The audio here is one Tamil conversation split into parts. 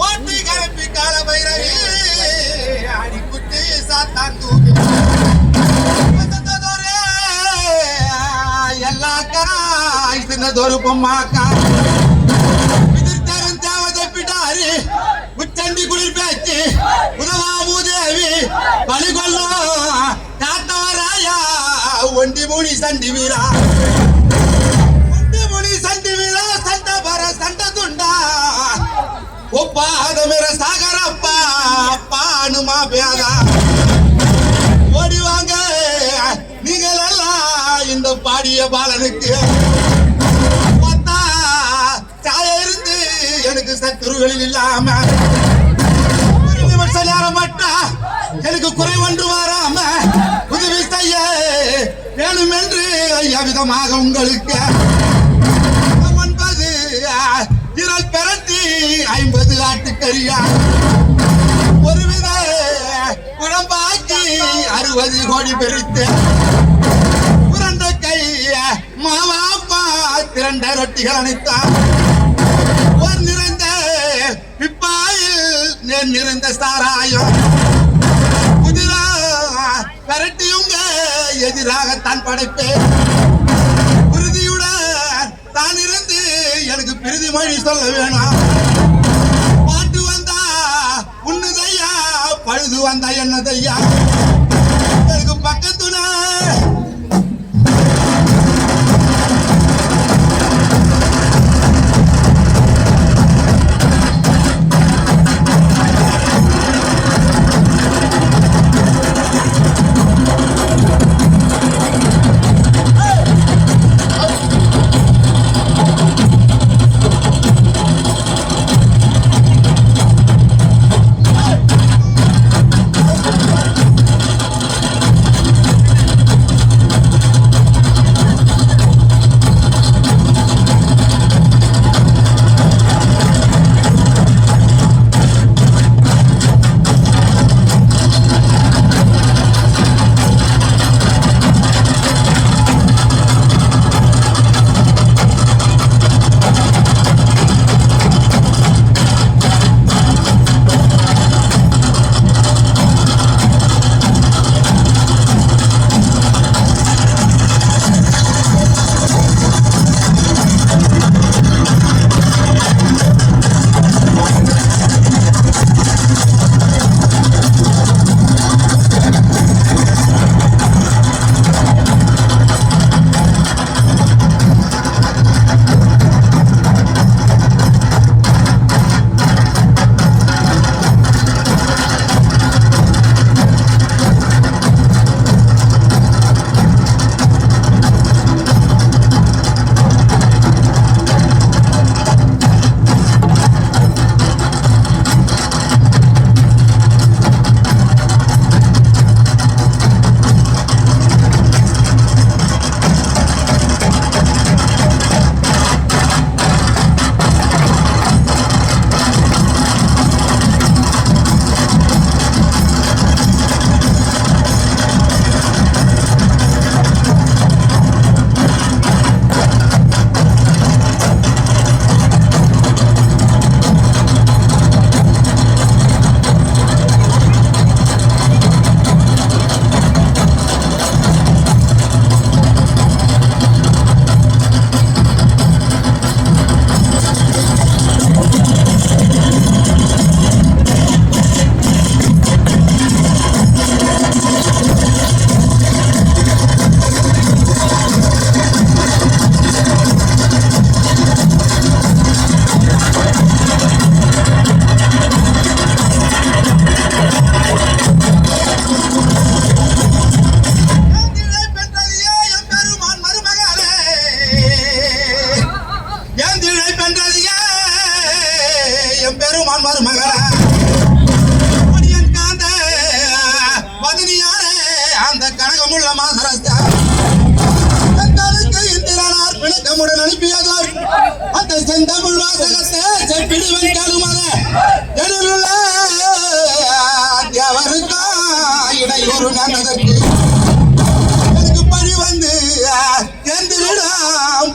ஓட்டி கலப்பி கால பைரவி அடிக்குட்டி சாத்தான் தூக்கி எல்லாக்கா சின்னதொரு பொம்மாக்கா எதிர்த்தரும் தேவதை பிடாரி உச்சண்டி குளிர் பேச்சு உதவா மூதேவி பலிகொல்லோ காத்தவராயா ஒண்டி முனி சண்டி வீரா ஒண்டி முனி சண்டி வீரா சண்ட பர சண்ட துண்டா ஒப்பாதமிர சாகரப்பா பானுமா பேதா ஓடி வாங்க நீங்கள் எல்லாம் இந்த பாடிய பாலனுக்கு சாய இருந்து எனக்கு சத்துருகளில் இல்லாம ஒரு நிமிஷ நேரம் மட்டும் எனக்கு குறை ஒன்று வராம உதவி செய்ய வேணும் என்று விதமாக உங்களுக்கு 9 இறல் பெரட்டி 50 ஆட்டுக்கறியா ஒருவித குழம்பாக்கி 60 கோடி பெருத்து புரண்ட கை மாவாப்பா 2 ரொட்டிகள் அனைத்தான் ஒரு நிறைந்த பிப்பாயில் நேர் நிறைந்த சாராயம் குதிரா பெரட்டியுங்க எதிராகத்தான் படைப்பேன் உறுதியுடன் தான் இருந்து எனக்கு பிரிதி மொழி சொல்ல வேணாம் பாட்டு வந்தா உன்னுதையா பழுது வந்தா என்னதையா எனக்கு பக்கத்துல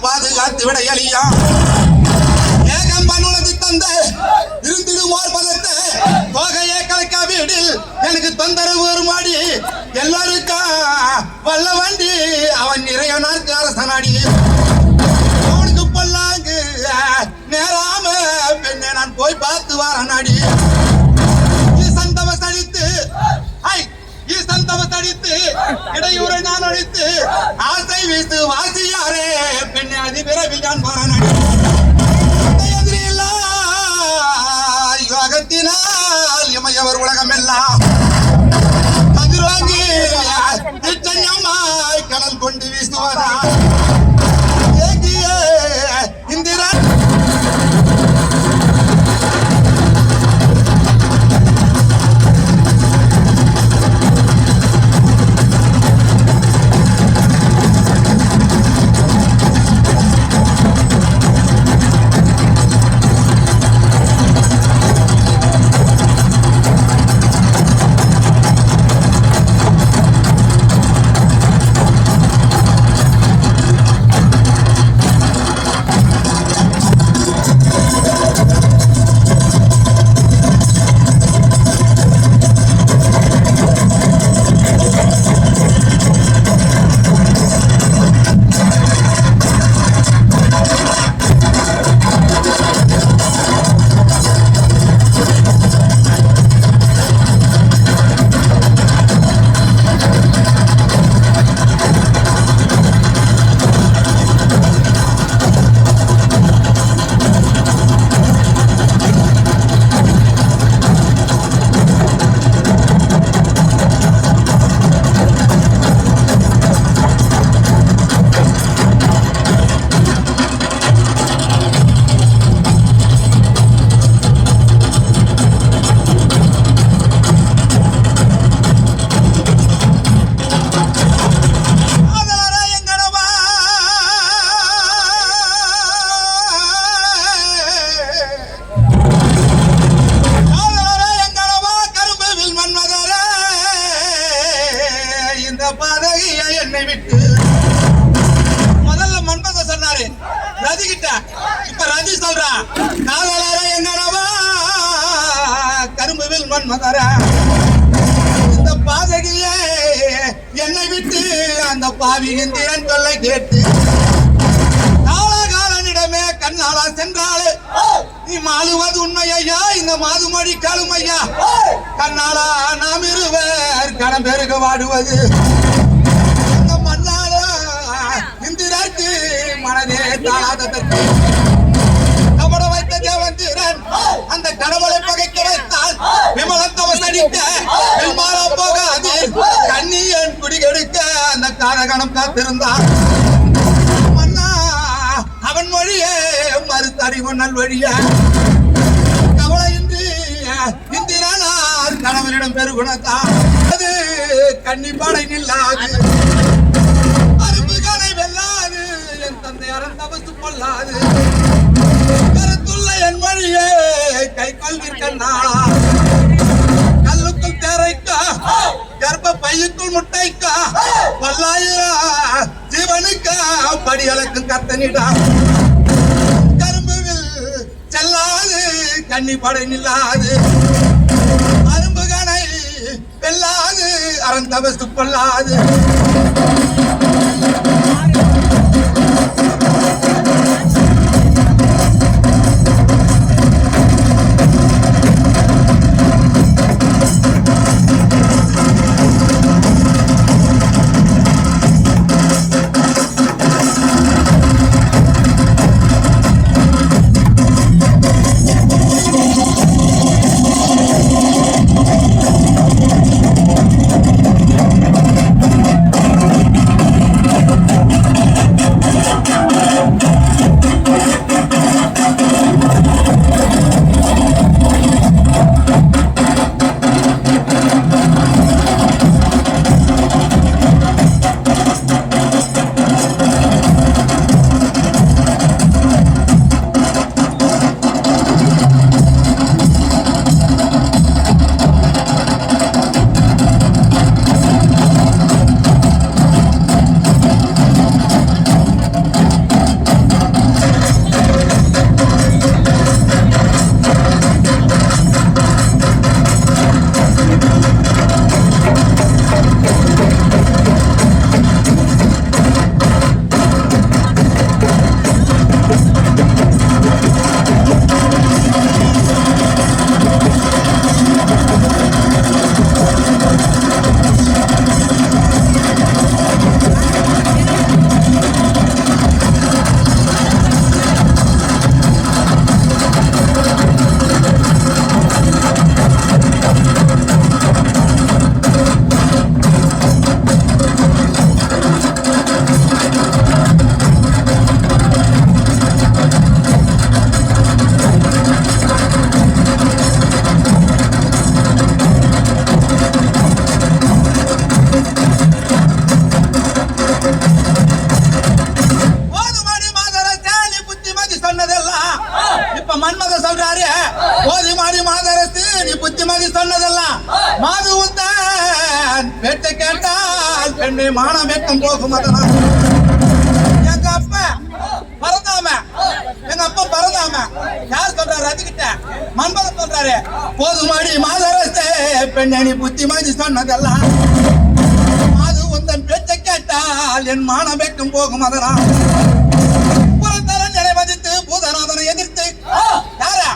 பாதுகாத்து விட எளியா ஏகம் பண்ணுவது தந்த எனக்கு தொந்தரவு ஒரு மாடி எல்லாருக்கும் வல்ல வண்டி அவன் நிறைய நாள் அரசனாடி அவனுக்கு பொல்லாங்கு நேராம பெண்ணை நான் போய் பார்த்து வாரனாடி சந்தவ சடித்து தடித்து இடையூரை நான் அழித்து ஆசை வீசு வாசியாரே பெண்ணை அதி விரைவில் நான் வாரனாடி யோகத்தினால் இமையவர் உலகம் எல்லாம் கதிர்வாங்கி நிச்சயமாய் கடல் கொண்டு வீசுவாரா இந்திரா என்னை விட்டு முதல்ல மன்மத சொன்னாரு ரதி கிட்ட இப்ப ரதி சொல்றா காதலர என்னவா கரும்புவில் மன்மதர இந்த பாதகியே என்னை விட்டு அந்த பாவி இந்திரன் சொல்லை கேட்டு காலகாலனிடமே கண்ணாளா சென்றாளே நீ மாலுவது உண்மையா இந்த மாதுமொழி காலுமையா கண்ணாளா நாம் இருவர் கணம் பெருக வாடுவது இந்திரக்கு மனதே தாளாததற்கு கபட வைத்த தேவந்திரன் அந்த கடவுளை பகைக்க வைத்தால் விமலத்தவ சடிக்க வில்மாலா போகாது கண்ணியன் குடிகெடுக்க அந்த காரகணம் காத்திருந்தான் மன்னா அவன் மொழியே மறுத்தறிவு நல்வழிய கவலையின்றி இந்திரனார் கணவனிடம் பெருகுணத்தான் அது கன்னிப்பாடை நில்லாது கொள்ளாது கருத்துள்ள என் வழியே கை கொள்விற்கண்ணா கல்லுக்குள் தேரைக்கா கர்ப்ப பையுக்குள் முட்டைக்கா பல்லாயிரம் ஜீவனுக்கா படி அளக்கும் கத்தனிடா கரும்புவில் செல்லாது கன்னி படை நில்லாது அரும்பு கணை வெல்லாது அரண் தபசு கொள்ளாது புத்திமதி சொன்னதெல்லாம் மாது உந்தான் பேச்சை கேட்டால் பெண்ணை மானம் வெட்கம் போகும். அதெல்லாம் எங்க அப்பா பரதாம யார் சொல்றாரு? அதுகிட்ட மன்மதன் சொல்றாரு, போதுமாடி மாதரசே பெண்ணை நீ புத்திமதி சொன்னதெல்லாம் மாது உந்தன் பேச்சை கேட்டால் என் மானம் வெட்கம் போகும். அதெல்லாம் புறத்தரன் நிலை மதித்து பூதநாதனை எதிர்த்து யாரா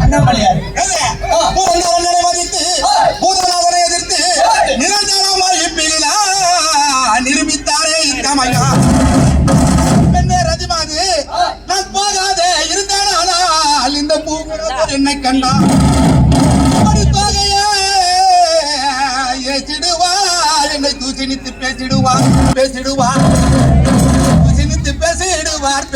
அண்ணாமலையார் பூதநாதனை எதிர்த்து நிரஞ்சனமாய் நிரூபித்தாரே இந்த மையா. பெண்ணே ரதிமாது, நான் போகாதே இருந்தானால் இந்த பூங்குழல் என்னை கண்டா ஏசிடுவார், என்னை தூசினித்து பேசிடுவார் தூசினித்து பேசிடுவார்.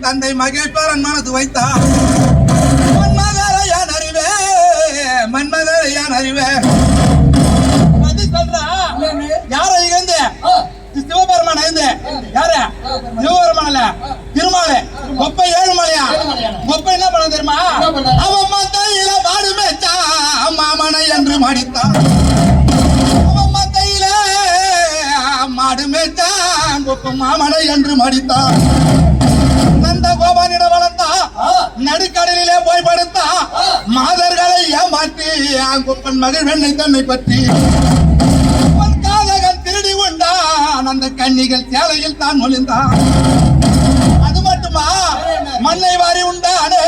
தந்தை மகேஸ்வரன் மனது வைத்தார். மன்மதரையான் அறிவே அது சொல்றா. யார இருந்து சிவபெருமான் இருந்து யார சிவபெருமான்ல திருமாலை கொப்பை ஏழுமலையா. கொப்பை என்ன பண்ண தெரியுமா? அவன் மத்தையில மாடு மேய்ச்சா மாமனை என்று மடித்தான். அவன் மத்தையில மாடு மேய்ச்சா கொப்பை மாமனை என்று மடித்தான். கோபானிட வளர்த்தா நடுக்கடலிலே போய் படுத்தா மாதர்களை ஏமாற்றி அங்குப்பன் மகள் வெண்ணை தன்னை பற்றி காதகன் திருடி உண்டான். அந்த கன்னிகள் சேலையில் தான் ஒளிந்தான். அது மட்டுமா, மண்ணை வாரி உண்டானே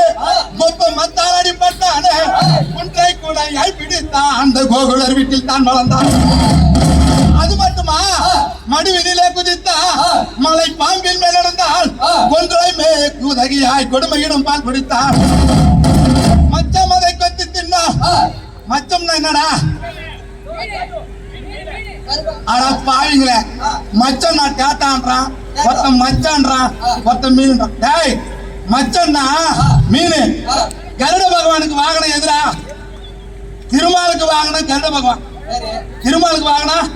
கொப்ப மத்தால் அடிப்பட்டானே குன்றை கூட பிடித்தான். அந்த கோகுலர் வீட்டில் தான் வளர்ந்தான். அது மட்டுமா, மடுவினிலே குதித்தா மலை பாம்பில் மேல் நடந்தால் கொன்றை மேற்குதகியாய் கொடுமையிடும் பால் குடித்தார். மச்சம் அதை கொத்தி தின்னா. மச்சம்னா என்னடா? அட பாவிங்களே, மச்சம் நான் கேட்டான்றான், ஒருத்தன் மச்சான்றான், ஒருத்தன் மீன்றான். டேய், மச்சம்னா மீன். கருட பகவானுக்கு வாகனம் எதிரா? திருமாலுக்கு வாகனம் கருட பகவான். திருமாலுக்கு வாகனம்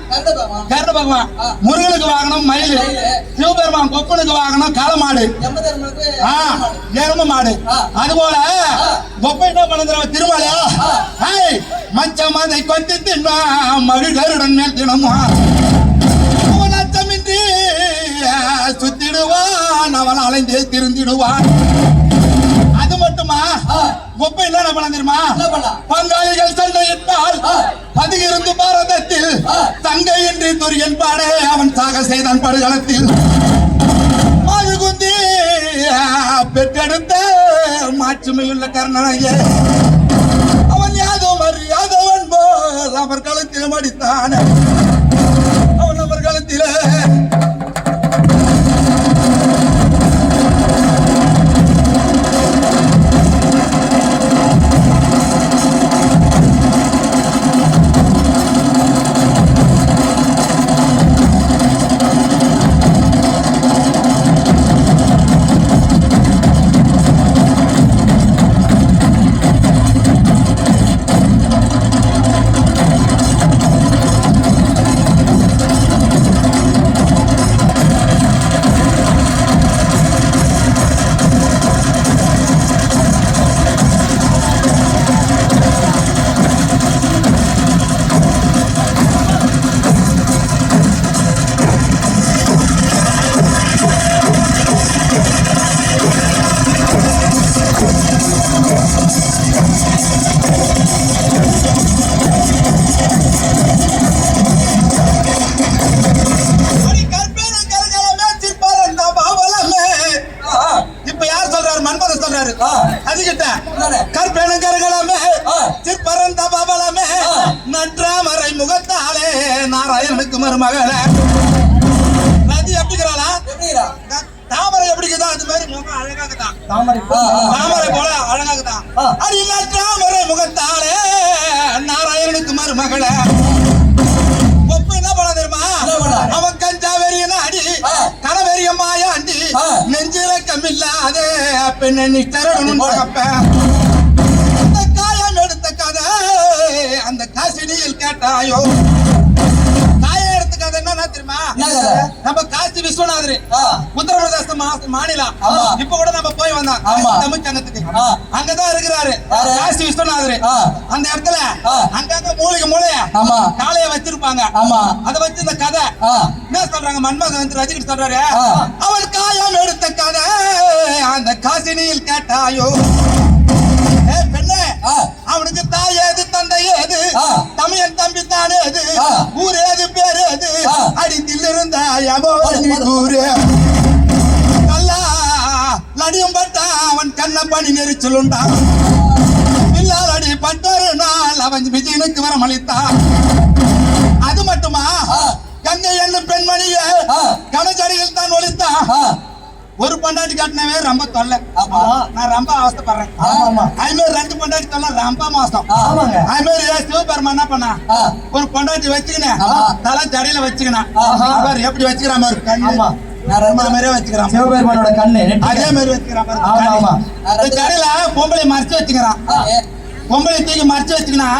கருட பகவான். முருகனுக்கு வாகனம் மயில். சிவபெருமான் கொப்பனுக்கு வாகனம் காளமாடு, எரும மாடு. அதுபோல கொப்பை என்ன பண்ண திருமாலையா? மச்சம் அதை கொத்தி தின்னா மகிழ் கருடன் மேல் தினமா அச்சமின்றி சுத்திடுவான், அவன் அலைந்தே திருந்திடுவான். அது மட்டுமா, கொப்பை என்ன பண்ண தெரியுமா? பங்காளிகள் சண்டையிட்டால் அதிகிருந்து பாரதத்தில் தங்கையின்றி துரியன் பாடே அவன் சாக செய்தான் படுகளத்தில். அது குந்தி பெற்றெடுத்த மாட்சிமையுள்ள கர்ணனையே அவன் யாதவன் போல் அவர் களத்தில் மடித்தான். அவன் அவர் களத்திலே நாராயணனுக்கு மருமகள நதி எப்படிங்கிறாளா தாமரை எப்படிக்குதா அது மாதிரி முகம் அழகாக்குதான் தாமரை போல அழகாக்குதான் அது இல்ல தாமரை முகத்தாலே நாராயணனுக்கு மருமகள ஒப்பு என்ன பண்ண தெரியுமா அவன் கஞ்சா வெறியன அடி கனவெறிய மாயாண்டி நெஞ்சில கம்மில்லாதே பெண்ணை நிஷ்டரணும் அந்த காயம் எடுத்த கதை அந்த காசினியில் கேட்டாயோ காயம் எடுத்த கதை என்ன தெரியுமா நம்ம காசி விஸ்வநாதர் உத்தரப்பிரதேச மாநிலம் இப்ப கூட நம்ம போய் வந்தோம் தமிழ் சங்கத்துக்கு அங்கதான் இருக்கிறாரு காசி விஸ்வநாதர் அந்த இடத்துல அங்கங்க மூளைய காளைய வச்சிருப்பாங்க அதை வச்சு இந்த கதை என்ன சொல்றாங்க மன்மகன் வந்து ரசிகர் சொல்றாரு அவன் காயம் எடுத்த கதை அந்த காசினியில் கேட்டாயோ பெண்ணே அவனுக்கு தாய் ஏது தந்தை ஏது தமிழன் தம்பி தானே ஏது ஊர் ஏது பேர் ஏது அடித்தில் இருந்தா ஊரு கல்லா லடியும் பட்டா அவன் கண்ண பணி நெரிச்சலுண்டா பில்லால் அடி பட்டொரு நாள் அவன் விஜயனுக்கு வரமளித்தான் அது மட்டுமா கங்கை என்னும் பெண்மணிய கனச்சடியில் தான் ஒழித்தான் ஒரு பொண்டாட்டி கட்டினவே ரொம்ப தொல்லை நான் ரொம்ப அவஸ்தைப்படுறேன் அது மாதிரி ரெண்டு பொண்டாட்டி தொல்லை ரொம்ப மோசம் அது மாதிரி சிவபெருமான் என்ன பண்ணா ஒரு பொண்டாட்டி வச்சுக்கினேன் தலை ஜடையில வச்சுக்கினான் அவர் எப்படி வச்சுக்கிறான் பாரு கண்ணு வச்சுக்கிறான் சிவபெருமானோட கண்ணு அதே மாதிரி வச்சுக்கிறான் ஜடையில பொம்பளை மறைச்சு வச்சுக்கிறான் பொம்பளை தூக்கி மறைச்சு வச்சுக்கினா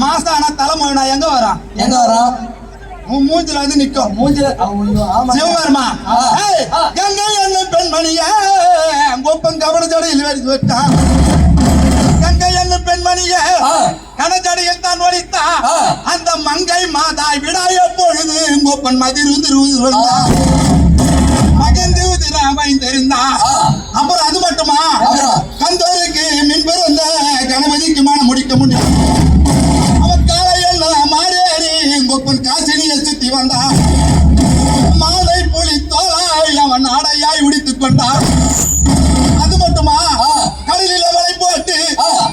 மாசம் ஆனா தலைமொழி எங்க வரும் மூஞ்சில வந்து நிக்கும் மூஞ்சில சிவபெருமா கங்கை என்ன பெண்மணிய ஒப்பம் கவன ஜடையில் வச்சு வச்சான் கங்கை என்ன பெண்மணிய கனஜடையில் தான் ஒழித்தா அந்த மங்கை மாதாய் விடாய பொழுது ஒப்பன் மதிருந்து மகிழ்ந்து வைத்திருந்தான் அப்புறம் அது மட்டுமா கந்தோருக்கு மின்பெருந்த கணபதிக்கு மனம் முடிக்க முடியும் அவன் காலையில் மாறேறி ஒப்பன் காசினியை சுத்தி வந்தான் மாலை புலி தோளாய் அவன் ஆடையாய் உடித்துக் கொண்டான் அது மட்டுமா கடலில் அவளை போட்டு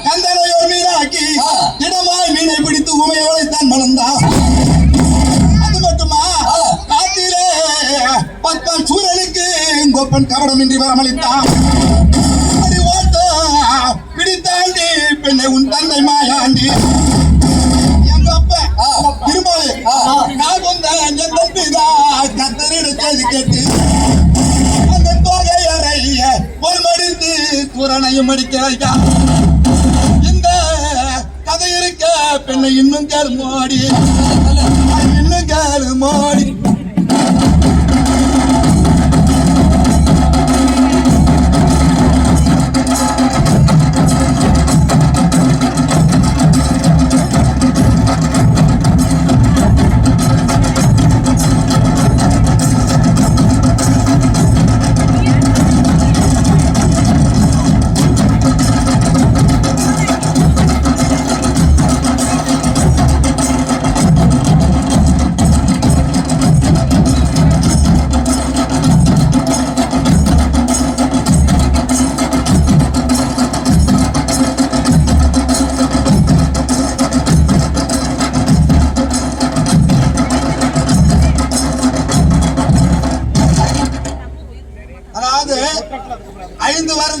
கந்தனை ஒரு மீனாக்கி இடமாய் மீனை பிடித்து உமையோலை தான் மலர்ந்தான் அது மட்டுமா காட்டிலே பத்மன் சூழலுக்கு கோப்பன் கவனமின்றி வரமளித்தான் பிடித்தாண்டி பெண்ணை உன் தந்தை மாயாண்டி எங்க அப்ப திருமாலு நான் வந்த என் தம்பிதா கத்தரிட செய்தி கேட்டு அந்த தொகை அறைய ஒரு மடித்து குரணையும் மடிக்க இந்த கதை இருக்க பெண்ணை இன்னும் கேளு மோடி இன்னும் கேளு மோடி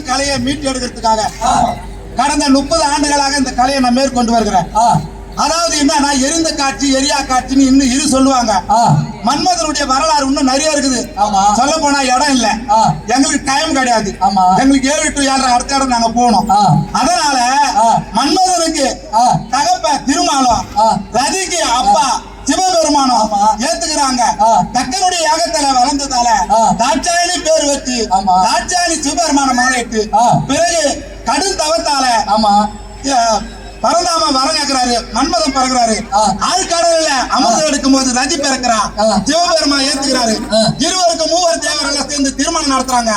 கலையை மீட்டு எடுக்கிறதுக்காக கடந்த 30 ஆண்டுகளாக இந்த கலையை நான் மேற்கொண்டு வருகிறேன். அதாவது என்னன்னா எரிந்த காட்சி எரியா காட்சின்னு இன்னும் இரு சொல்லுவாங்க. மன்மதனுடைய வரலாறு இன்னும் நிறைய இருக்குது. சொல்ல போனா இடம் இல்ல, எங்களுக்கு டைம் கிடையாது. எங்களுக்கு 7 to 7 அடுத்த இடம் நாங்க போனோம். அதனால மன்மதனுக்கு தகப்ப திருமாலம், ரதிக்கு அப்பா சிவபெருமானம் ஏத்துக்கிறாங்க. தக்கனுடைய யாகத்துல வளர்ந்ததால தாட்சாயணி பேர் வச்சு தாட்சாயணி சிவபெருமானம் மாலையிட்டு பிறகு கடும் தவத்தால பரந்தாம வரம் கேட்கிறாரு, மன்மதம் பிறகுறாரு. ஆழ்கடல்ல அமிர்தம் எடுக்கும் போது ரதி பிறக்கிறான், சிவபெருமான் ஏத்துக்கிறாரு. இருவருக்கு மூவர் தேவரெல்லாம் சேர்ந்து திருமணம் நடத்துறாங்க.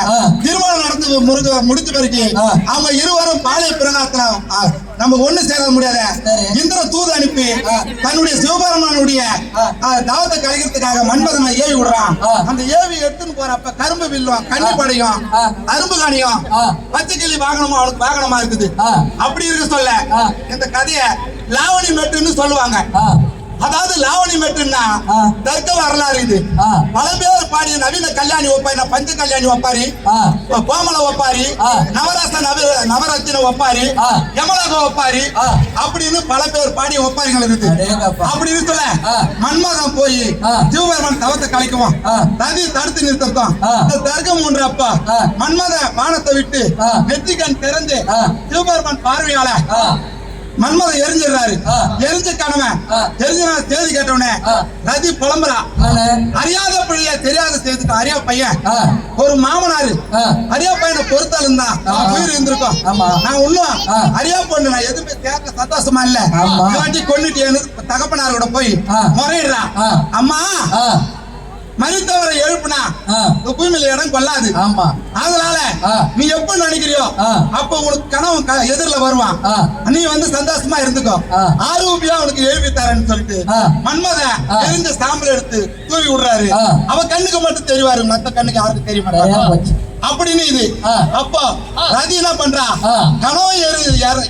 திருமணம் நடந்து முடிச்ச பிறகு அவங்க இருவரும் பாலிய பிரகாரத்துல நம்ம ஒண்ணு சேர முடியாத இந்திர தூது அனுப்பி தன்னுடைய சிவபெருமானுடைய தாவத்தை கழிக்கிறதுக்காக மன்மதனை ஏவி விடுறான். அந்த ஏவி எடுத்துன்னு போறப்ப கரும்பு வில்லும் கன்னிப்படையும் அரும்பு காணியும் பச்சை கிளி வாகனமும் அவனுக்கு வாகனமா இருக்குது. அப்படி இருக்க சொல்ல இந்த கதைய லாவணி மெட்டுன்னு சொல்லுவாங்க. அதாவது லாவணி மெட்டுன்னா ஆ. தர்க்க வரலாறு இது. ஆ. பல பேர் பாடிய நவீன கல்யாணி ஒப்பாரி, பஞ்ச கல்யாணி ஒப்பாரி, ஆ. கோமல ஒப்பாரி, ஆ. நவரத்தின ஒப்பாரி, ஆ. யமலக ஒப்பாரி ஆ. அப்படின்னு பல பேர் பாடிய ஒப்பாரிகள் இருக்கு. அடேங்கப்பா. அப்படின்னு சொல்ல ஆ. மன்மகன் போய் ஆ. சிவபெருமான் தவத்தை கலைக்குவான், ஆ. தந்தி தடுத்து நிறுத்தம். ஆ. இந்த தர்க்கம் மூன்றப்ப ஆ. மன்மத வானத்தை விட்டு ஆ. நெற்றிக்கண் திறந்து ஆ. சிவபெருமான் பார்வையால ஆ. மன்மதன் எரிஞ்சிடுறாரு. ஆ. எரிஞ்ச கணவன் ஆ. எரிஞ்ச செய்தி கேட்டவனே ஆ. ரதி புலம்புறா. நானு. அறியாத பிள்ளைய தெரியாத செய்துட்டு அறியா பையன் ஆ. ஒரு மாமனாரு ஆ. அறியா பையனை பொறுத்தாலும் தான் ஆ. உயிர் இருந்திருக்கும். ஆமா. நான் இன்னும் ஆ. அறியா பொண்ணு நான் எதுவுமே கேட்க சந்தோஷமா இல்ல. ஆமா. இவாட்டி கொண்டுட்டேன்னு தகப்பனார் கூட போய் ஆ. முறையிடுறான். ஆ. அம்மா ஆ. மரித்தவரை எழுப்புனா ஆ. இந்த பூமியில இடம் கொள்ளாது. ஆமா. அதனால ஆ. நீ எப்ப நினைக்கிறியோ ஆ. அப்ப உனக்கு கனவு எதிரில வருவான். ஆ. நீ வந்து சந்தோஷமா இருந்துக்கோ. ஆ. ஆரூபியா உனக்கு எழுப்பி தரேன்னு சொல்லிட்டு ஆ. மன்மத ஆ. எரிஞ்ச சாம்பல் எடுத்து தூவி விடுறாரு. ஆ. அவ கண்ணுக்கு மட்டும் தெரிவாரு, மத்த கண்ணுக்கு யாருக்கு தெரிய சரியா மாட்டாங்க போச்சு. அப்படின்னு இது. ஆ. அப்போ ரதி என்ன பண்றா, ஆ. கனவு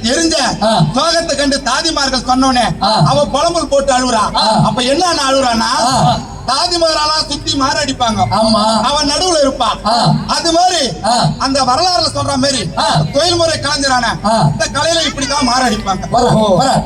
எரிஞ்ச ஆ. சோகத்தை கண்டு தாதிமார்கள் சொன்னோனே ஆ. அவ புலம்பல் போட்டு அழுகுறா. ஆ. அப்ப என்ன அழுகுறான்னா, ஆ. தாதிமாரெல்லாம் சுத்தி மாரடிப்பாங்க, ஆமா. அவன் நடுவுல இருப்பான். ஆ. அது மாதிரி ஆ. அந்த வரலாறுல சொல்ற மாதிரி ஆ. தொழில்முறை கலைஞரான ஆ. இந்த கலையில இப்படிதான் மாரடிப்பாங்க. வர வர